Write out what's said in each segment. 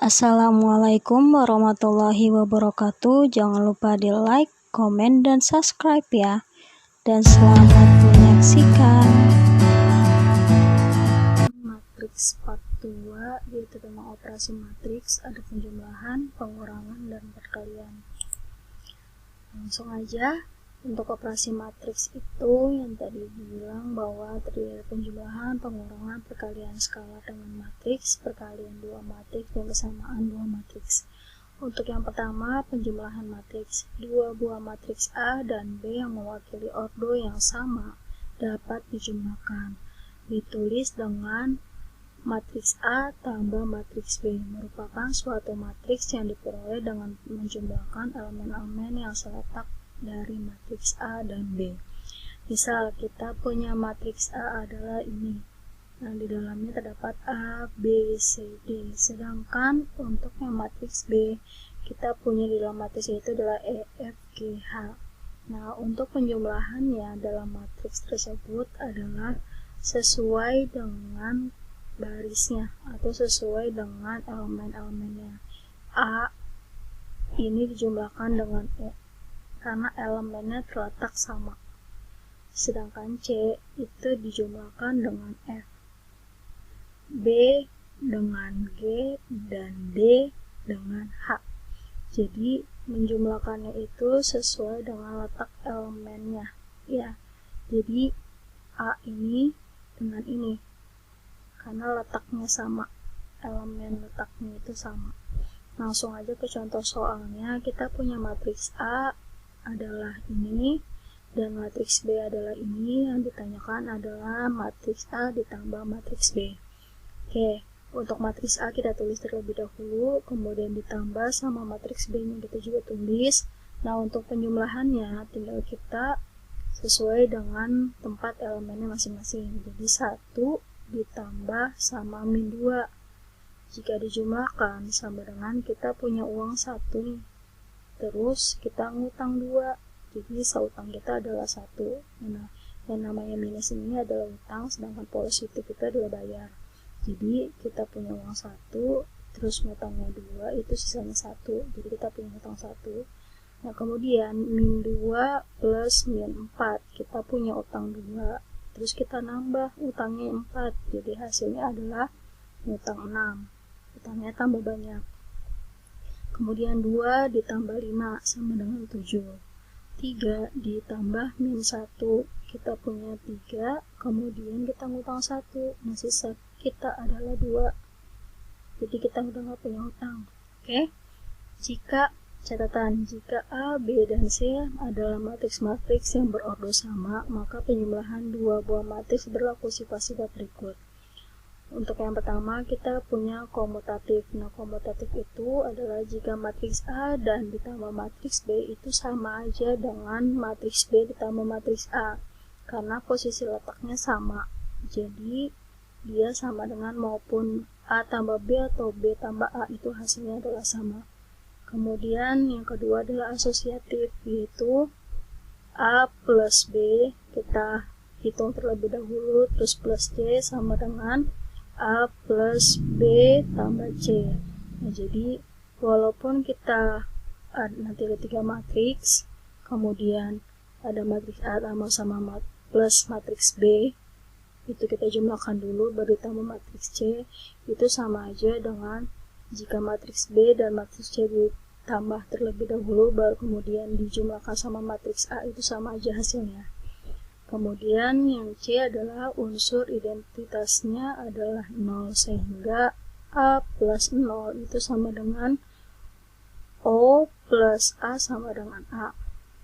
Assalamualaikum warahmatullahi wabarakatuh. Jangan lupa di like, komen, dan subscribe ya. Dan selamat menyaksikan. Matriks part 2 yaitu tentang operasi matriks, ada penjumlahan, pengurangan, dan perkalian. Langsung aja. Untuk operasi matriks itu yang tadi bilang bahwa terdiri dari penjumlahan, pengurangan, perkalian skala dengan matriks, perkalian dua matriks, dan kesamaan dua matriks. Untuk yang pertama, penjumlahan matriks. Dua buah matriks A dan B yang mewakili ordo yang sama dapat dijumlahkan. Ditulis dengan matriks A tambah matriks B, merupakan suatu matriks yang diperoleh dengan menjumlahkan elemen-elemen yang seletak dari matriks A dan B. Misal kita punya matriks A adalah ini. Nah, di dalamnya terdapat A, B, C, D. Sedangkan untuk yang matriks B, kita punya di dalam matriks itu adalah E, F, G, H. Nah, untuk penjumlahannya dalam matriks tersebut adalah sesuai dengan barisnya atau sesuai dengan elemen-elemennya. A ini dijumlahkan dengan E karena elemennya terletak sama. Sedangkan C itu dijumlahkan dengan F. B dengan G dan D dengan H. Jadi menjumlahkannya itu sesuai dengan letak elemennya. Ya. Jadi A ini dengan ini. Karena letaknya sama. Elemen letaknya itu sama. Langsung aja ke contoh soalnya. Kita punya matriks A adalah ini dan matriks B adalah ini. Yang ditanyakan adalah matriks A ditambah matriks B. Oke, untuk matriks A kita tulis terlebih dahulu, kemudian ditambah sama matriks B nya kita juga tulis. Nah, untuk penjumlahannya tinggal kita sesuai dengan tempat elemennya masing-masing. Jadi 1 ditambah sama min 2. Jika dijumlahkan sama dengan kita punya uang 1 nih. Terus kita ngutang 2, jadi sautang kita adalah 1. Nah, yang namanya minus ini adalah utang, sedangkan positif itu adalah bayar. Jadi kita punya uang 1, terus ngutangnya 2, itu sisanya 1. Jadi kita punya utang 1. Nah, kemudian min 2 plus min 4, kita punya utang 2. Terus kita nambah utangnya 4, jadi hasilnya adalah utang 6. Utangnya tambah banyak. Kemudian 2 ditambah 5 sama dengan 7. 3 ditambah min 1, kita punya 3, kemudian kita ngutang 1, nah sisa kita adalah 2. Jadi kita udah gak punya utang. Oke? Jika A, B, dan C adalah matriks-matriks yang berordo sama, maka penjumlahan dua buah matriks berlaku sifat-sifat berikut. Untuk yang pertama kita punya komutatif. Nah, komutatif itu adalah jika matriks A dan ditambah matriks B itu sama aja dengan matriks B ditambah matriks A. Karena posisi letaknya sama. Jadi, dia sama dengan maupun A tambah B atau B tambah A itu hasilnya adalah sama. Kemudian yang kedua adalah asosiatif, yaitu A plus B, kita hitung terlebih dahulu, terus plus C sama dengan A plus B tambah C. Nah, jadi walaupun kita nanti ada 3 matriks, kemudian ada matriks A sama plus matriks B, itu kita jumlahkan dulu baru tambah matriks C, itu sama aja dengan jika matriks B dan matriks C ditambah terlebih dahulu baru kemudian dijumlahkan sama matriks A, itu sama aja hasilnya. Kemudian yang C adalah unsur identitasnya adalah 0, sehingga A plus 0 itu sama dengan O plus A sama dengan A.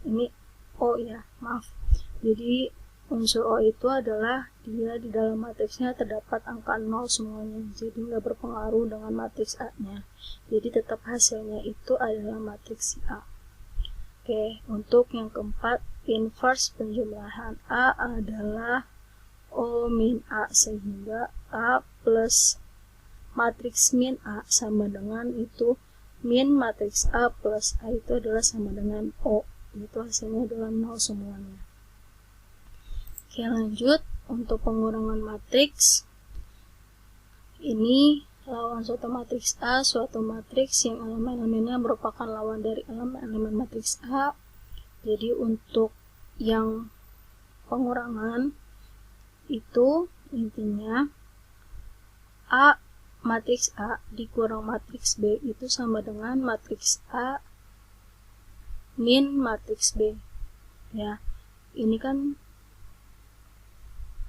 Ini O ya, maaf. Jadi unsur O itu adalah dia di dalam matriksnya terdapat angka 0 semuanya. Jadi nggak berpengaruh dengan matriks A-nya. Jadi tetap hasilnya itu adalah matriks A. Oke, untuk yang keempat, inverse penjumlahan A adalah O min A, sehingga A plus matriks min A sama dengan itu min matriks A plus A itu adalah sama dengan O. Itu hasilnya adalah 0 semuanya. Oke, lanjut. Untuk pengurangan matriks, ini lawan suatu matriks A, suatu matriks yang elemen-elemennya merupakan lawan dari elemen-elemen matriks A. Jadi untuk yang pengurangan itu intinya A matriks A dikurang matriks B itu sama dengan matriks A min matriks B. Ya, ini kan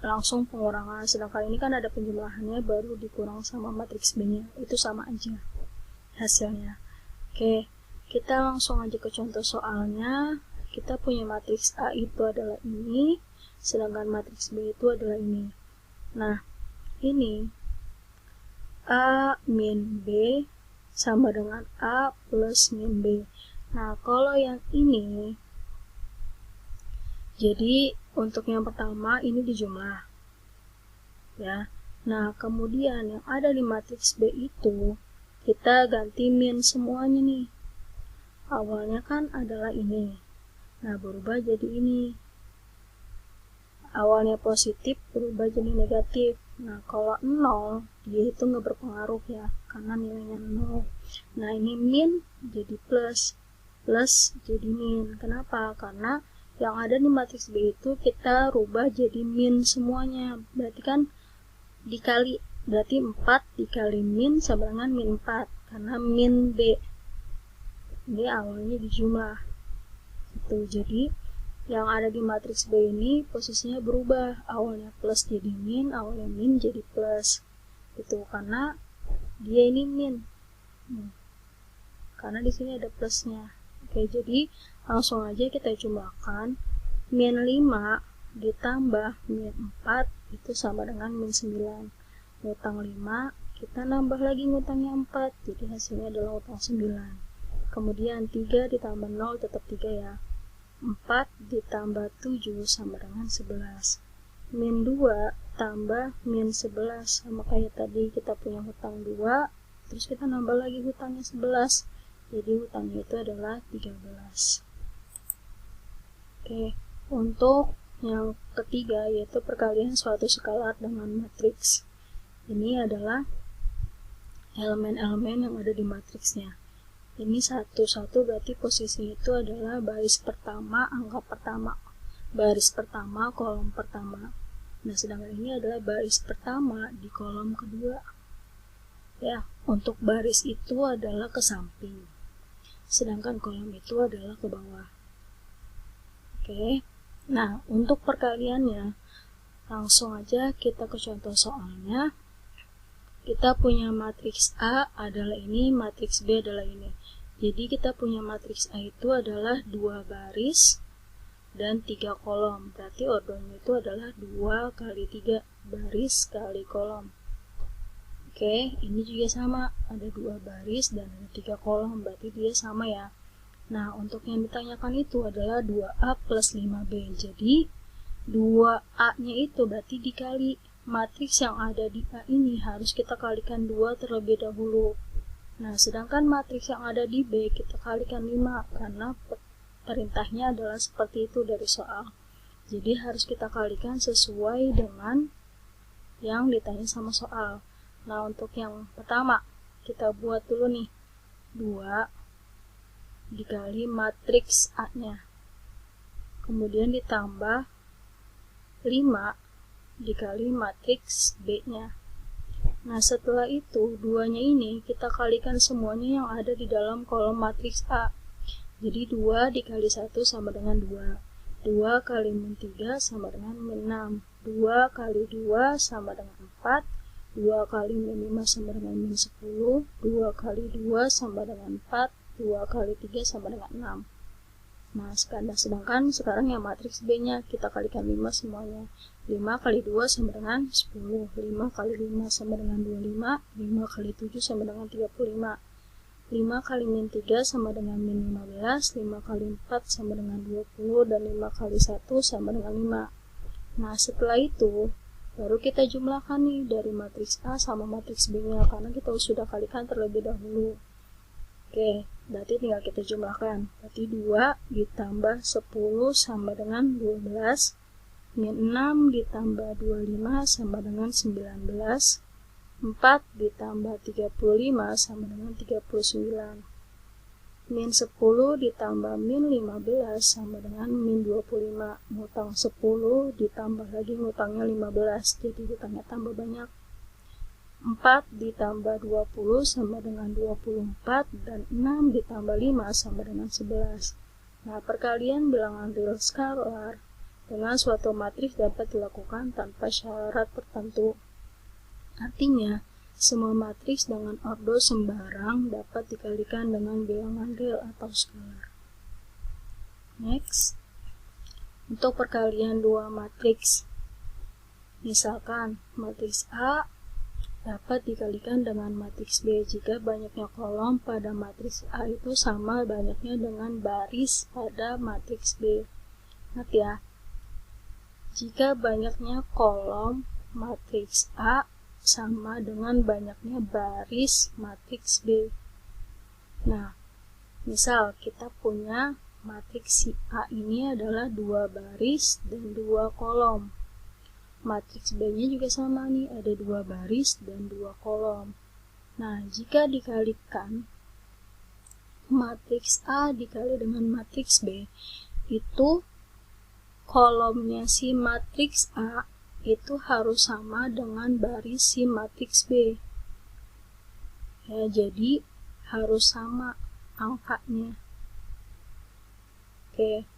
langsung pengurangan, sedangkan ini kan ada penjumlahannya baru dikurang sama matriks B-nya, itu sama aja hasilnya. Oke, kita langsung aja ke contoh soalnya. Kita punya matriks A itu adalah ini, sedangkan matriks B itu adalah ini. Nah, ini A min B sama dengan A plus min B. Nah, kalau yang ini, jadi untuk yang pertama ini dijumlah. Ya. Nah, kemudian yang ada di matriks B itu, kita ganti min semuanya nih. Awalnya kan adalah ini. Nah, berubah jadi ini. Awalnya positif, berubah jadi negatif. Nah, kalau 0, dia itu nggak berpengaruh ya, karena nilainya 0. Nah, ini min jadi plus. Plus jadi min. Kenapa? Karena yang ada di matriks B itu kita rubah jadi min semuanya. Berarti kan dikali, berarti 4 dikali min sama dengan min 4. Karena min B. Ini awalnya dijumlah. Jadi yang ada di matriks B ini posisinya berubah, awalnya plus jadi min, awalnya min jadi plus. Itu karena dia ini min. Karena di sini ada plusnya. Oke, jadi langsung aja kita jumlahkan. Min 5 ditambah min 4 itu sama dengan min 9. Ngutang 5, kita nambah lagi ngutangnya 4, jadi hasilnya adalah ngutang 9. Kemudian 3 ditambah 0 tetap 3 ya. 4 ditambah 7 sama dengan 11. Min 2 tambah min 11, sama kayak tadi kita punya hutang 2, terus kita nambah lagi hutangnya 11. Jadi hutangnya itu adalah 13. Oke, untuk yang ketiga yaitu perkalian suatu skalar dengan matriks. Ini adalah elemen-elemen yang ada di matriksnya. Ini satu-satu berarti posisinya itu adalah baris pertama, angka pertama. Baris pertama, kolom pertama. Nah, sedangkan ini adalah baris pertama di kolom kedua. Ya, untuk baris itu adalah ke samping. Sedangkan kolom itu adalah ke bawah. Oke. Nah, untuk perkaliannya langsung aja kita ke contoh soalnya. Kita punya matriks A adalah ini, matriks B adalah ini. Jadi kita punya matriks A itu adalah 2 baris dan 3 kolom. Berarti ordernya itu adalah 2 kali 3 baris kali kolom. Oke, ini juga sama, ada 2 baris dan ada 3 kolom, berarti dia sama ya. Nah, untuk yang ditanyakan itu adalah 2A plus 5B. Jadi 2A-nya itu berarti dikali matriks yang ada di A ini harus kita kalikan 2 terlebih dahulu. Nah, sedangkan matriks yang ada di B kita kalikan 5 karena perintahnya adalah seperti itu dari soal. Jadi harus kita kalikan sesuai dengan yang ditanya sama soal. Nah, untuk yang pertama kita buat dulu nih 2 dikali matriks A-nya. Kemudian ditambah 5 dikali matriks B-nya. Nah, setelah itu, 2-nya ini kita kalikan semuanya yang ada di dalam kolom matriks A. Jadi 2 dikali 1 sama dengan 2. 2 kali min 3 sama dengan min 6. 2 kali 2 sama dengan 4. 2 kali min 5 sama dengan min 10. 2 kali 2 sama dengan 4. 2 kali 3 sama dengan 6. Nah, sedangkan sekarang yang matriks B-nya kita kalikan 5 semuanya. 5 kali 2 sama dengan 10. 5 kali 5 sama dengan 25. 5 kali 7 sama dengan 35. 5 kali min 3 sama dengan min 15. 5 kali 4 sama dengan 20. Dan 5 kali 1 sama dengan 5. Nah, setelah itu baru kita jumlahkan nih dari matriks A sama matriks B-nya karena kita sudah kalikan terlebih dahulu. Oke, berarti tinggal kita jumlahkan. Berarti 2 ditambah 10 sama dengan 12. Min 6 ditambah 25 sama dengan 19. 4 ditambah 35 sama dengan 39. Min 10 ditambah min 15 sama dengan min 25. Ngutang 10 ditambah lagi ngutangnya 15, jadi ngutangnya tambah banyak. 4 ditambah 20 sama dengan 24, dan 6 ditambah 5 sama dengan 11. Nah, perkalian bilangan real skalar dengan suatu matriks dapat dilakukan tanpa syarat tertentu. Artinya, semua matriks dengan ordo sembarang dapat dikalikan dengan bilangan real atau skalar. Next, untuk perkalian dua matriks, misalkan matriks A dapat dikalikan dengan matriks B jika banyaknya kolom pada matriks A itu sama banyaknya dengan baris pada matriks B. Ingat ya, jika banyaknya kolom matriks A sama dengan banyaknya baris matriks B. Nah, misal kita punya matriks si A ini adalah 2 baris dan 2 kolom. Matriks B-nya juga sama nih, ada 2 baris dan 2 kolom. Nah, jika dikalikan matriks A dikali dengan matriks B, itu kolomnya si matriks A itu harus sama dengan baris si matriks B. Ya, jadi harus sama angkanya. Oke.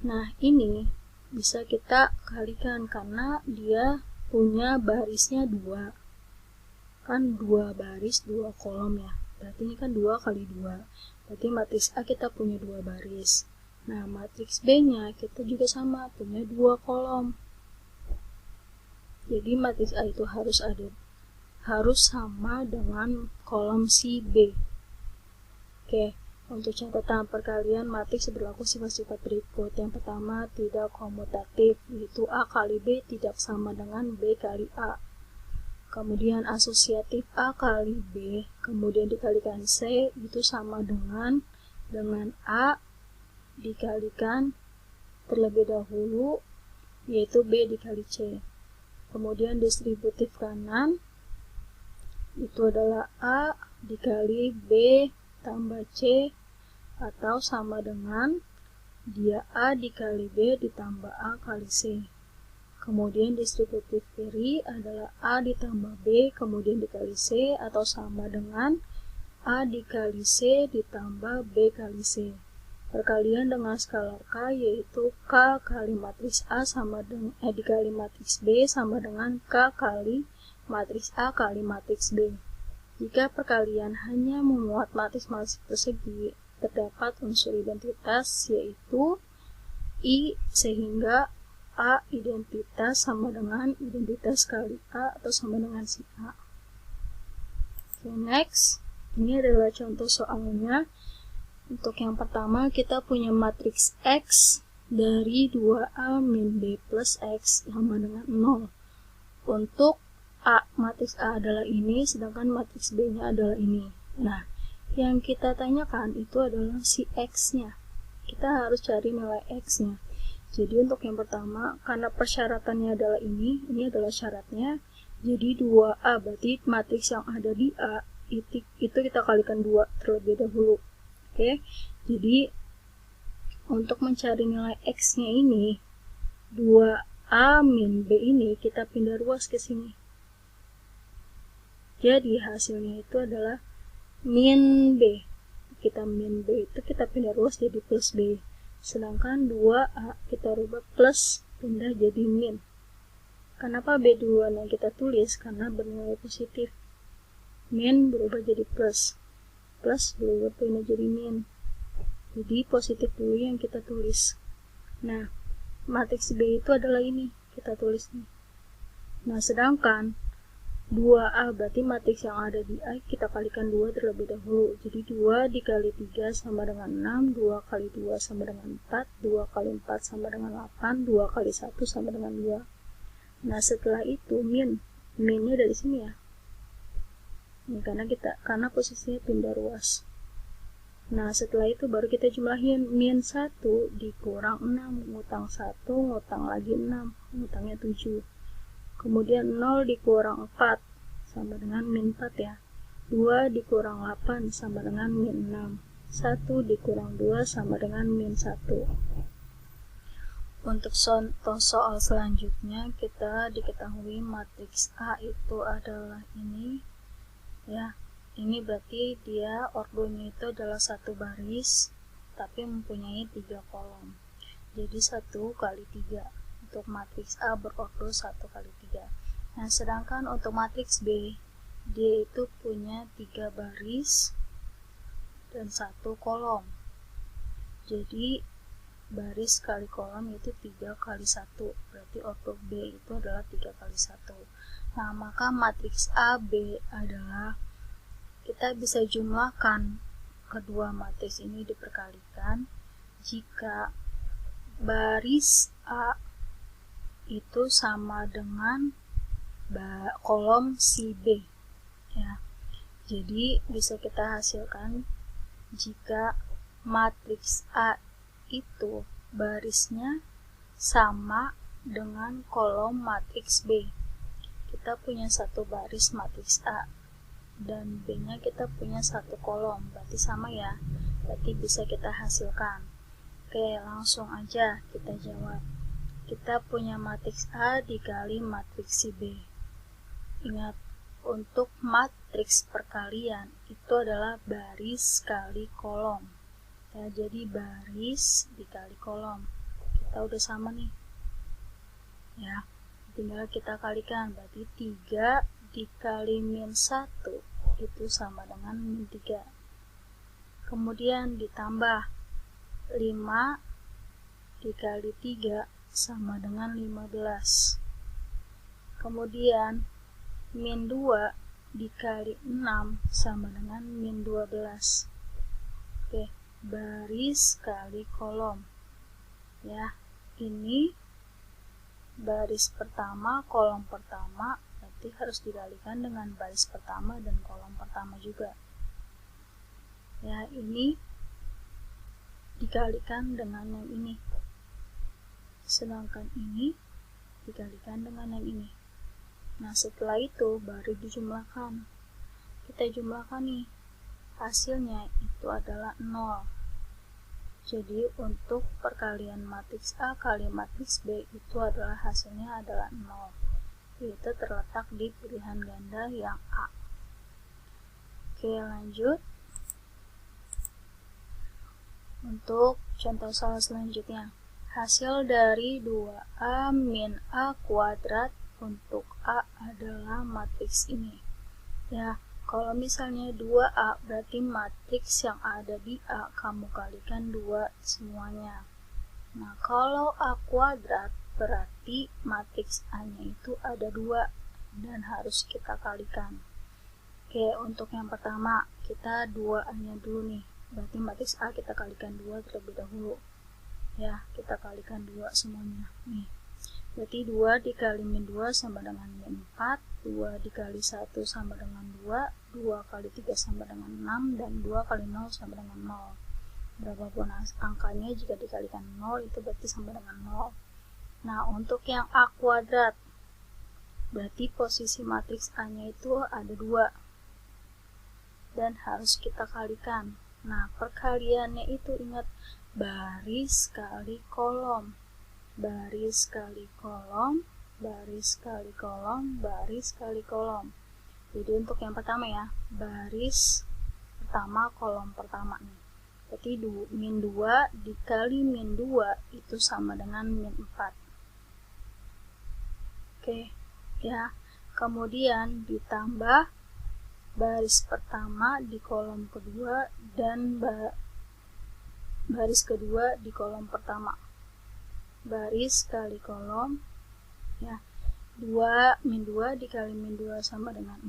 Nah, ini bisa kita kalikan karena dia punya barisnya 2. Kan 2 baris, 2 kolom ya. Berarti ini kan 2 kali 2. Berarti matriks A kita punya 2 baris. Nah, matriks B-nya kita juga sama, punya 2 kolom. Jadi matriks A itu harus sama dengan kolom si B. Oke, untuk catatan perkalian matriks berlaku sifat-sifat berikut. Yang pertama, tidak komutatif, yaitu A kali B tidak sama dengan B kali A. Kemudian asosiatif A kali B, kemudian dikalikan C, itu sama dengan A dikalikan terlebih dahulu, yaitu B dikali C. Kemudian distributif kanan itu adalah A dikali B tambah C, atau sama dengan dia A dikali B ditambah A kali C. Kemudian distributif kiri adalah A ditambah B kemudian dikali C, atau sama dengan A dikali C ditambah B kali C. Perkalian dengan skalar K yaitu K kali matriks A sama dengan dikali matriks B sama dengan K kali matriks A kali matriks B. Jika perkalian hanya memuat matriks persegi, terdapat unsur identitas yaitu I, sehingga A identitas sama dengan identitas kali A atau sama dengan si A. Oke, next. Ini adalah contoh soalnya. Untuk yang pertama, kita punya matriks X dari 2A min B plus X sama dengan 0. Untuk A, matriks A adalah ini, sedangkan matriks B-nya adalah ini. Nah, yang kita tanyakan itu adalah si X-nya. Kita harus cari nilai X-nya. Jadi untuk yang pertama, karena persyaratannya adalah ini adalah syaratnya. Jadi 2A, berarti matriks yang ada di A, itu kita kalikan 2 terlebih dahulu. Oke, jadi untuk mencari nilai X-nya ini, 2A min B ini kita pindah ruas ke sini. Jadi hasilnya itu adalah min B. Kita min B itu kita pindah ruas jadi plus B. Sedangkan 2A kita rubah plus, pindah jadi min. Kenapa B2 yang kita tulis? Karena bernilai positif. Min berubah jadi plus. Plus berubah pindah jadi min. Jadi positif dulu yang kita tulis. Nah, matriks B itu adalah ini. Kita tulis nih. Nah, sedangkan 2A berarti matriks yang ada di A kita kalikan 2 terlebih dahulu. Jadi 2 dikali 3 sama dengan 6, 2 kali 2 sama dengan 4, 2 kali 4 sama dengan 8, 2 kali 1 sama dengan 2. Nah, setelah itu minnya dari sini ya. Ini karena posisinya pindah ruas. Nah, setelah itu baru kita jumlahin min 1 dikurang 6, ngutang 1, ngutang lagi 6, ngutangnya 7. Kemudian 0 dikurang 4, sama dengan min 4 ya. 2 dikurang 8 sama dengan min 6. 1 dikurang 2 sama dengan min 1. Untuk contoh soal selanjutnya, kita diketahui matriks A itu adalah ini ya. Ini berarti dia ordonya itu adalah satu baris tapi mempunyai 3 kolom. Jadi 1 kali 3 untuk matriks A berordo 1 kali 3. Nah, sedangkan untuk matriks B, dia itu punya 3 baris dan 1 kolom. Jadi baris kali kolom itu 3 kali 1, berarti ordo B itu adalah 3 kali 1. Nah, maka matriks A, B adalah, kita bisa jumlahkan kedua matriks ini diperkalikan jika baris A itu sama dengan kolom si B ya. Jadi bisa kita hasilkan jika matriks A itu barisnya sama dengan kolom matriks B. Kita punya satu baris matriks A dan B-nya kita punya satu kolom, berarti sama ya, berarti bisa kita hasilkan. Oke, langsung aja kita jawab. Kita punya matriks A dikali matriks si B. Ingat, untuk matriks perkalian itu adalah baris kali kolom ya, jadi baris dikali kolom. Kita udah sama nih ya, tinggal kita kalikan, berarti 3 dikali min 1 itu sama dengan min 3. Kemudian ditambah 5 dikali 3 sama dengan 15. Kemudian min 2 dikali 6 sama dengan min 12. Oke, baris kali kolom ya. Ini baris pertama, kolom pertama, berarti harus dikalikan dengan baris pertama dan kolom pertama juga ya. Ini dikalikan dengan yang ini, sedangkan ini dikalikan dengan yang ini. Nah, setelah itu baru dijumlahkan. Kita jumlahkan nih, hasilnya itu adalah 0. Jadi untuk perkalian matriks A kali matriks B itu adalah hasilnya adalah 0. Itu terletak di pilihan ganda yang A. Oke, lanjut. Untuk contoh soal selanjutnya, hasil dari 2A min A kuadrat untuk A adalah matriks ini ya. Kalau misalnya 2A berarti matriks yang ada di A kamu kalikan 2 semuanya. Nah, kalau A kuadrat berarti matriks A-nya itu ada 2 dan harus kita kalikan. Oke, untuk yang pertama kita 2A-nya dulu nih. Berarti matriks A kita kalikan 2 terlebih dahulu. Ya, kita kalikan 2 semuanya. Nih. Berarti 2 dikali min 2 sama dengan min 4, 2 dikali 1 sama dengan 2, 2 kali 3 sama dengan 6, dan 2 kali 0 sama dengan 0. Berapapun angkanya jika dikalikan 0 itu berarti sama dengan 0. Nah, untuk yang A kuadrat, berarti posisi matriks A-nya itu ada 2 dan harus kita kalikan. Nah, perkaliannya itu ingat baris kali kolom. Baris kali kolom, baris kali kolom, baris kali kolom. Jadi untuk yang pertama ya, baris pertama kolom pertama nih. Berarti min 2 dikali min 2 itu sama dengan min 4. Oke, ya. Kemudian ditambah baris pertama di kolom kedua dan baris kedua di kolom pertama. Baris kali kolom ya, 2 min 2 dikali min 2 sama dengan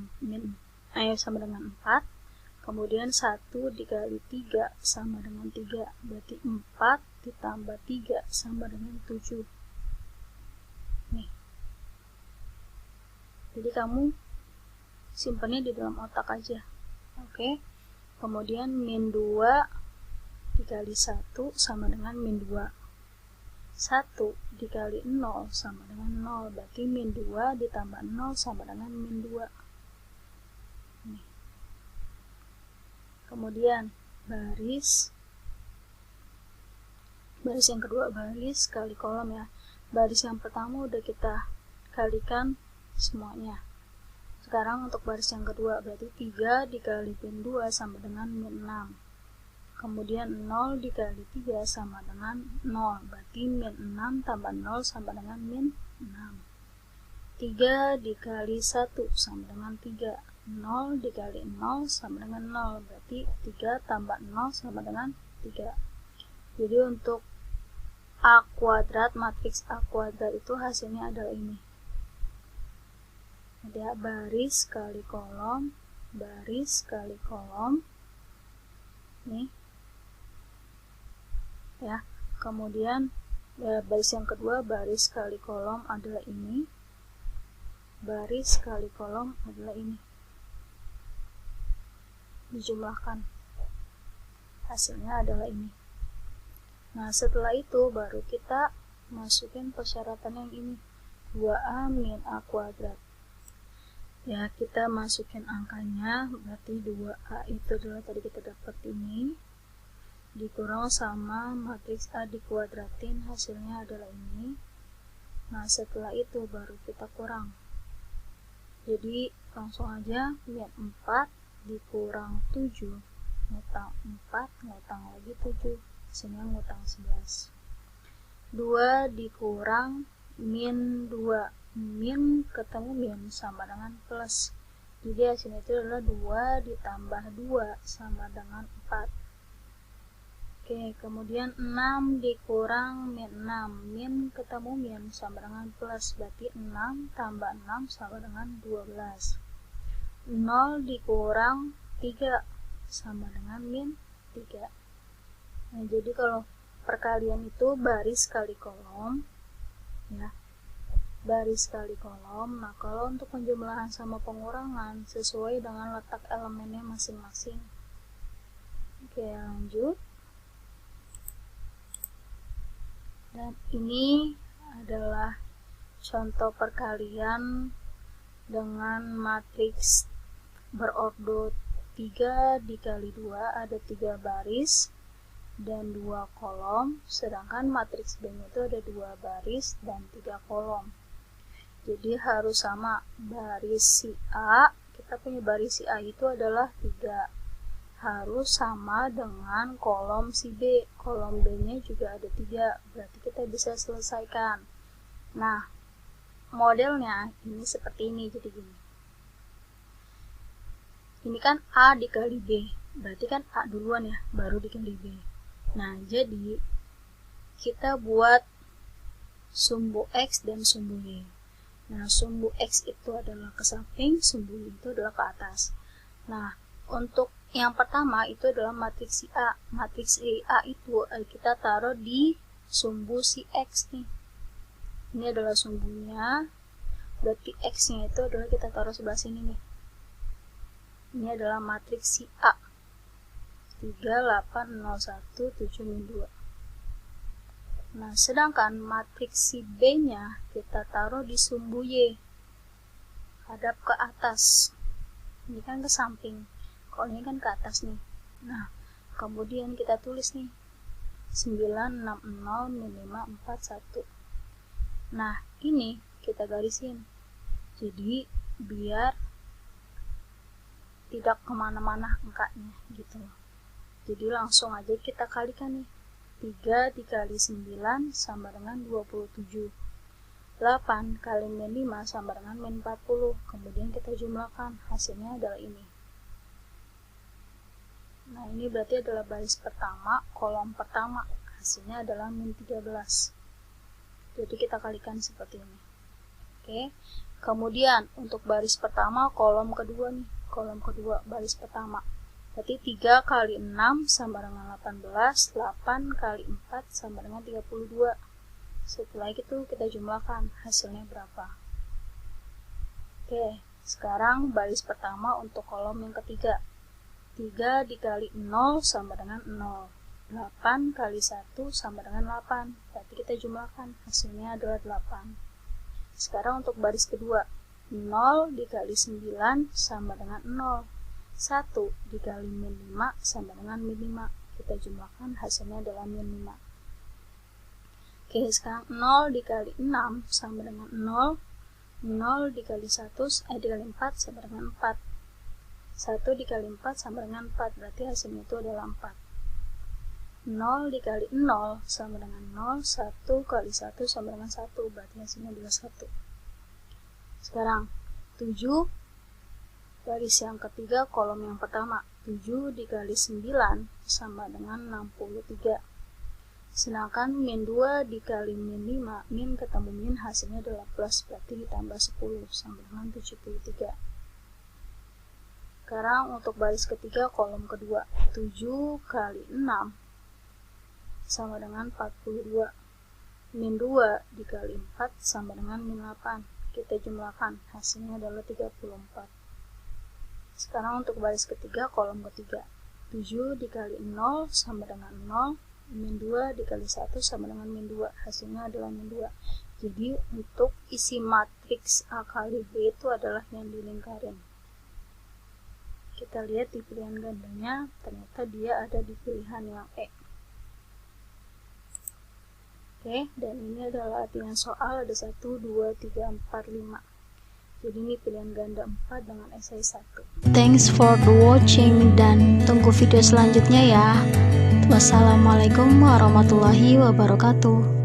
sama dengan 4. Kemudian 1 dikali 3 sama dengan 3, berarti 4 ditambah 3 sama dengan 7. Nih, jadi kamu simpannya di dalam otak aja. Oke. Kemudian min 2 dikali 1 sama dengan min 2. 1 dikali 0 sama dengan 0, berarti min 2 ditambah 0 sama dengan min 2. Kemudian baris yang kedua baris kali kolom ya. Baris yang pertama udah kita kalikan semuanya. Sekarang untuk baris yang kedua berarti 3 dikali min 2 sama dengan min 6. Kemudian 0 dikali 3 sama dengan 0. Berarti min 6 tambah 0 sama dengan min 6. 3 dikali 1 sama dengan 3. 0 dikali 0 sama dengan 0. Berarti 3 tambah 0 sama dengan 3. Jadi untuk A kuadrat, matriks A kuadrat itu hasilnya adalah ini. Ada baris kali kolom, baris kali kolom. Nih. Ya. Kemudian baris yang kedua, baris kali kolom adalah ini. Baris kali kolom adalah ini. Dijumlahkan. Hasilnya adalah ini. Nah, setelah itu baru kita masukin persyaratan yang ini. 2A min A kuadrat. Ya, kita masukin angkanya, berarti 2A itu adalah tadi kita dapat ini, dikurang sama matriks A dikuadratin, hasilnya adalah ini. Nah, setelah itu baru kita kurang. Jadi, langsung aja, min 4 dikurang 7, ngutang 4, ngutang lagi 7, hasilnya ngutang 11. 2 dikurang min 2, min ketemu min sama dengan plus, jadi hasilnya itu adalah 2 ditambah 2 sama dengan 4. Oke, kemudian 6 dikurang min 6, min ketemu min sama dengan plus, berarti 6 tambah 6 sama dengan 12. 0 dikurang 3 sama dengan min 3. Nah, jadi kalau perkalian itu baris kali kolom ya, baris kali kolom. Nah, kalau untuk penjumlahan sama pengurangan sesuai dengan letak elemennya masing-masing. Oke, lanjut. Dan ini adalah contoh perkalian dengan matriks berordo 3 dikali 2, ada 3 baris dan 2 kolom, sedangkan matriks B-nya itu ada 2 baris dan 3 kolom. Jadi harus sama baris si A, kita punya baris si A itu adalah 3. Harus sama dengan kolom si B, kolom B-nya juga ada 3, berarti kita bisa selesaikan. Nah, modelnya ini seperti ini, jadi gini. Ini kan A dikali B, berarti kan A duluan ya, baru dikali B. Nah, jadi kita buat sumbu X dan sumbu Y. Nah, sumbu X itu adalah ke samping, sumbu Y itu adalah ke atas. Nah, untuk yang pertama itu adalah matriks si A. Matriks A itu kita taruh di sumbu si X nih. Ini adalah sumbunya, berarti X-nya itu adalah kita taruh sebelah sini nih. Ini adalah matriks si A. 3, 8, 0, 1, 7, 2. Nah, sedangkan matriks si B-nya kita taruh di sumbu Y, hadap ke atas. Ini kan ke samping, kalau ini kan ke atas nih. Nah, kemudian kita tulis nih 9, 6, 0, min 5, 4, 1. Nah, ini kita garisin. Jadi, biar tidak kemana-mana angkanya gitu. Jadi langsung aja kita kalikan nih. 3 dikali 9 sama dengan 27. 8 kali min 5 sama dengan min 40. Kemudian kita jumlahkan, hasilnya adalah ini. Nah, ini berarti adalah baris pertama, kolom pertama. Hasilnya adalah min 13. Jadi kita kalikan seperti ini. Oke. Kemudian untuk baris pertama, kolom kedua nih. Kolom kedua, baris pertama. Berarti 3 kali 6 sama dengan 18, 8 kali 4 sama dengan 32. Setelah itu kita jumlahkan, hasilnya berapa. Oke, sekarang baris pertama untuk kolom yang ketiga. 3 dikali 0 sama dengan 0. 8 kali 1 sama dengan 8. Berarti kita jumlahkan, hasilnya adalah 8. Sekarang untuk baris kedua. 0 dikali 9 sama dengan 0. 1 dikali min 5 sama dengan min 5. Kita jumlahkan, hasilnya adalah min 5. Oke, sekarang 0 dikali 6 sama dengan 0. 0 dikali 4 sama dengan 4. 1 dikali 4 sama dengan 4, berarti hasilnya itu adalah 4. 0 dikali 0 sama dengan 0. 1 kali 1 sama dengan 1, berarti hasilnya adalah 1. Sekarang 7, baris yang ketiga, kolom yang pertama. 7 dikali 9 sama dengan 63. Sedangkan min 2 dikali min 5, min ketemu min, hasilnya adalah plus, berarti ditambah 10 sama dengan 73. Sekarang untuk baris ketiga, kolom kedua. 7 kali 6 sama dengan 42. Min 2 dikali 4 sama dengan min 8. Kita jumlahkan, hasilnya adalah 34. Sekarang untuk baris ketiga, kolom ketiga. 7 dikali 0 sama dengan 0. Min 2 dikali 1 sama dengan min 2. Hasilnya adalah min 2. Jadi untuk isi matriks A kali B itu adalah yang dilingkarin. Kita lihat di pilihan gandanya, ternyata dia ada di pilihan yang E. Oke, dan ini adalah latihan soal, ada 1, 2, 3, 4, 5. Jadi ini pilihan ganda 4 dengan esai 1. Thanks for the watching, dan tunggu video selanjutnya ya. Wassalamualaikum warahmatullahi wabarakatuh.